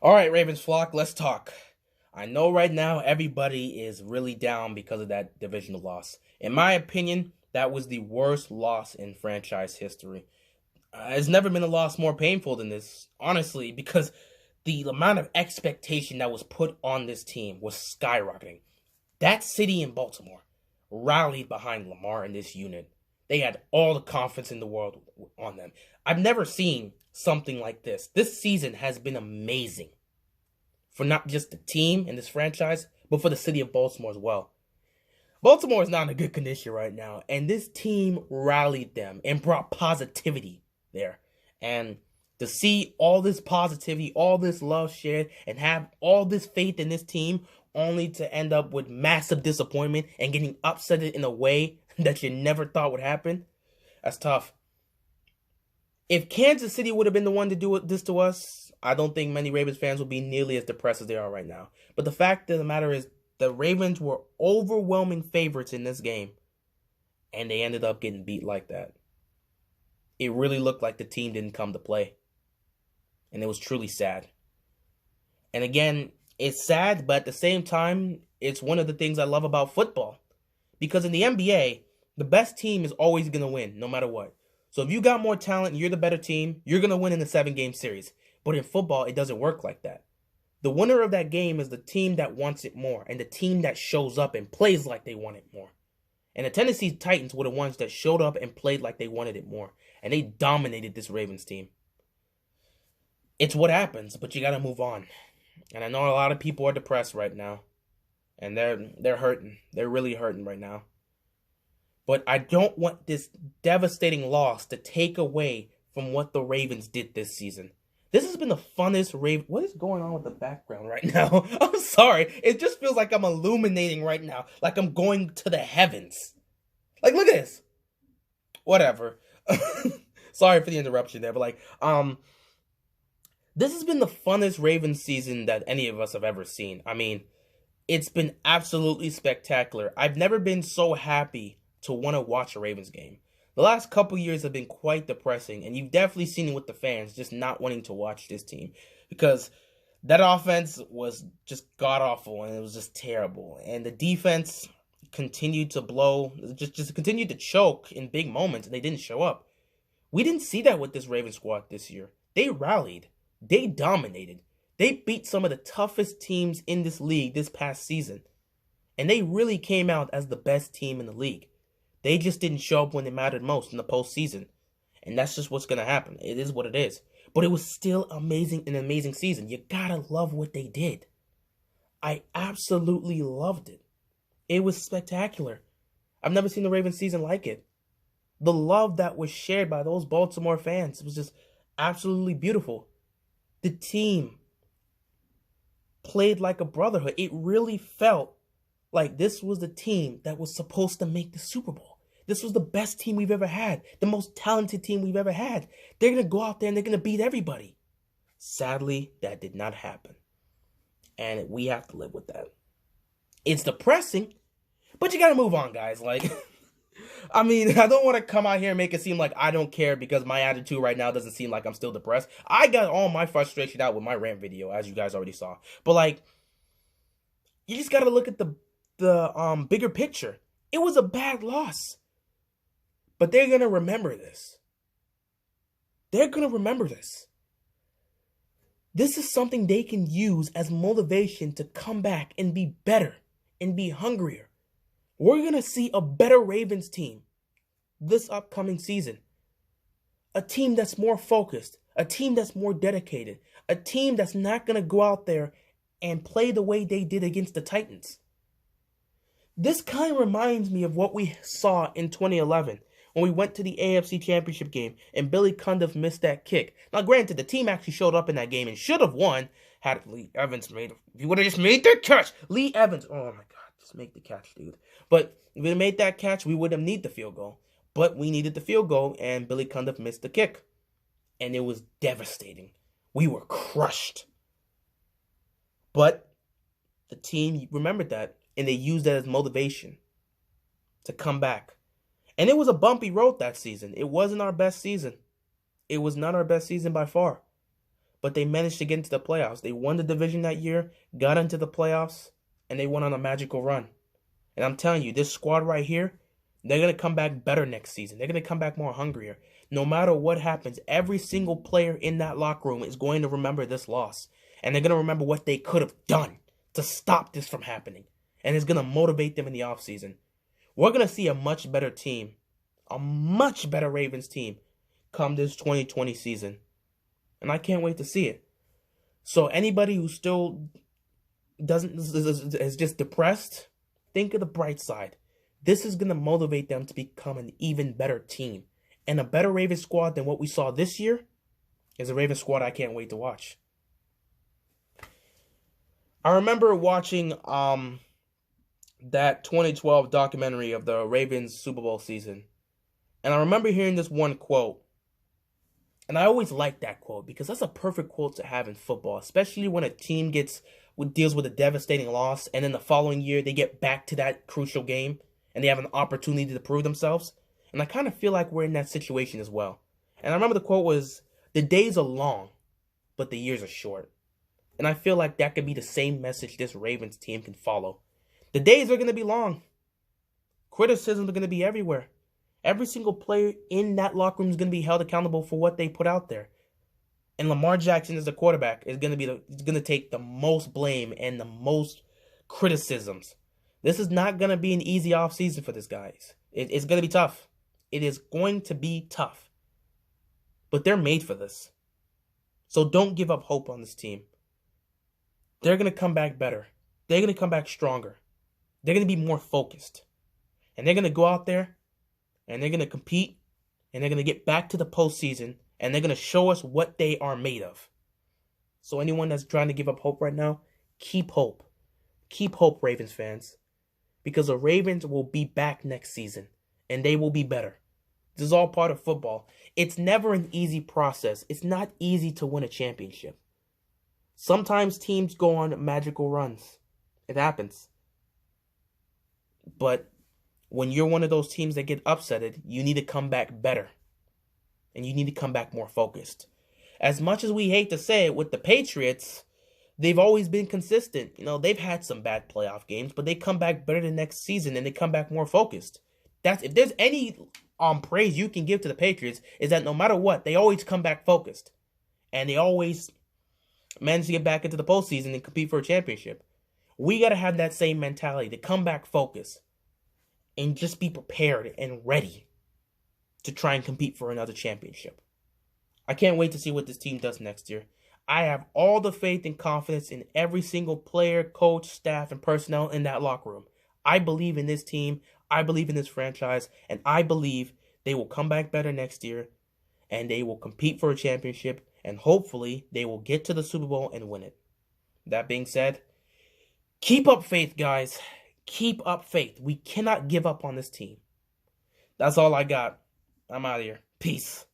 All right, Ravens flock, let's talk. I know right now everybody is really down because of that divisional loss. In my opinion, that was the worst loss in franchise history. There's never been a loss more painful than this, honestly, because the amount of expectation that was put on this team was skyrocketing. That city in Baltimore rallied behind Lamar and this unit. They had all the confidence in the world on them. I've never seen something like this. This season has been amazing for not just the team and this franchise, but for the city of Baltimore as well. Baltimore is not in a good condition right now, and this team rallied them and brought positivity there. And to see all this positivity, all this love shared, and have all this faith in this team, only to end up with massive disappointment and getting upset in a way that you never thought would happen, that's tough. If Kansas City would have been the one to do this to us, I don't think many Ravens fans would be nearly as depressed as they are right now. But the fact of the matter is, the Ravens were overwhelming favorites in this game, and they ended up getting beat like that. It really looked like the team didn't come to play, and it was truly sad. And again, it's sad, but at the same time, it's one of the things I love about football. Because in the NBA, the best team is always going to win, no matter what. So if you got more talent and you're the better team, you're going to win in the 7-game series. But in football, it doesn't work like that. The winner of that game is the team that wants it more and the team that shows up and plays like they want it more. And the Tennessee Titans were the ones that showed up and played like they wanted it more. And they dominated this Ravens team. It's what happens, but you got to move on. And I know a lot of people are depressed right now. And they're hurting. They're really hurting right now. But I don't want this devastating loss to take away from what the Ravens did this season. This has been the funnest Raven. What is going on with the background right now? I'm sorry. It just feels like I'm illuminating right now. Like I'm going to the heavens. Like, look at this. Whatever. Sorry for the interruption there, but this has been the funnest Ravens season that any of us have ever seen. I mean, it's been absolutely spectacular. I've never been so happy to want to watch a Ravens game. The last couple years have been quite depressing, and you've definitely seen it with the fans just not wanting to watch this team because that offense was just god-awful, and it was just terrible. And the defense continued to blow, just continued to choke in big moments, and they didn't show up. We didn't see that with this Ravens squad this year. They rallied. They dominated. They beat some of the toughest teams in this league this past season. And they really came out as the best team in the league. They just didn't show up when it mattered most in the postseason. And that's just what's going to happen. It is what it is. But it was still an amazing season. You gotta love what they did. I absolutely loved it. It was spectacular. I've never seen the Ravens season like it. The love that was shared by those Baltimore fans was just absolutely beautiful. The team played like a brotherhood. It really felt like this was the team that was supposed to make the Super Bowl. This was the best team we've ever had, the most talented team we've ever had. They're going to go out there and they're going to beat everybody. Sadly, that did not happen. And we have to live with that. It's depressing, but you got to move on, guys. I mean, I don't want to come out here and make it seem like I don't care because my attitude right now doesn't seem like I'm still depressed. I got all my frustration out with my rant video, as you guys already saw. But, you just got to look at the bigger picture. It was a bad loss. But they're going to remember this. They're going to remember this. This is something they can use as motivation to come back and be better and be hungrier. We're going to see a better Ravens team this upcoming season. A team that's more focused. A team that's more dedicated. A team that's not going to go out there and play the way they did against the Titans. This kind of reminds me of what we saw in 2011 when we went to the AFC Championship game and Billy Cundiff missed that kick. Now, granted, the team actually showed up in that game and should have won had Lee Evans made it. If he would have just made that catch. Lee Evans, oh my God, just make the catch, dude. But if we had made that catch, we wouldn't have needed the field goal. But we needed the field goal, and Billy Cundiff missed the kick. And it was devastating. We were crushed. But the team remembered that, and they used that as motivation to come back. And it was a bumpy road that season. It wasn't our best season. It was not our best season by far. but they managed to get into the playoffs. They won the division that year, got into the playoffs, and they went on a magical run. And I'm telling you, this squad right here, they're going to come back better next season. They're going to come back more hungrier. No matter what happens, every single player in that locker room is going to remember this loss. And they're going to remember what they could have done to stop this from happening. And it's going to motivate them in the offseason. We're going to see a much better team, a much better Ravens team come this 2020 season. And I can't wait to see it. So anybody who still is just depressed, think of the bright side. This is going to motivate them to become an even better team. And a better Ravens squad than what we saw this year is a Ravens squad I can't wait to watch. I remember watching that 2012 documentary of the Ravens Super Bowl season. And I remember hearing this one quote. And I always like that quote because that's a perfect quote to have in football, especially when a team deals with a devastating loss and then the following year they get back to that crucial game and they have an opportunity to prove themselves. And I kind of feel like we're in that situation as well. And I remember the quote was, "The days are long, but the years are short." And I feel like that could be the same message this Ravens team can follow. The days are going to be long. Criticisms are going to be everywhere. Every single player in that locker room is going to be held accountable for what they put out there. And Lamar Jackson as the quarterback is going to take the most blame and the most criticisms. This is not going to be an easy offseason for this guys. It's going to be tough. It is going to be tough. But they're made for this. So don't give up hope on this team. They're going to come back better. They're going to come back stronger. They're going to be more focused. And they're going to go out there and they're going to compete and they're going to get back to the postseason and they're going to show us what they are made of. So anyone that's trying to give up hope right now, keep hope. Keep hope, Ravens fans. Because the Ravens will be back next season and they will be better. This is all part of football. It's never an easy process. It's not easy to win a championship. Sometimes teams go on magical runs. It happens. But when you're one of those teams that get upsetted, you need to come back better. And you need to come back more focused. As much as we hate to say it with the Patriots, they've always been consistent. You know, they've had some bad playoff games, but they come back better the next season and they come back more focused. If there's any praise you can give to the Patriots, is that no matter what, they always come back focused. And they always manage to get back into the postseason and compete for a championship. We got to have that same mentality to come back focused and just be prepared and ready to try and compete for another championship. I can't wait to see what this team does next year. I have all the faith and confidence in every single player, coach, staff, and personnel in that locker room. I believe in this team. I believe in this franchise. And I believe they will come back better next year. And they will compete for a championship. And hopefully they will get to the Super Bowl and win it. That being said, keep up faith, guys. Keep up faith. We cannot give up on this team. That's all I got. I'm out of here. Peace.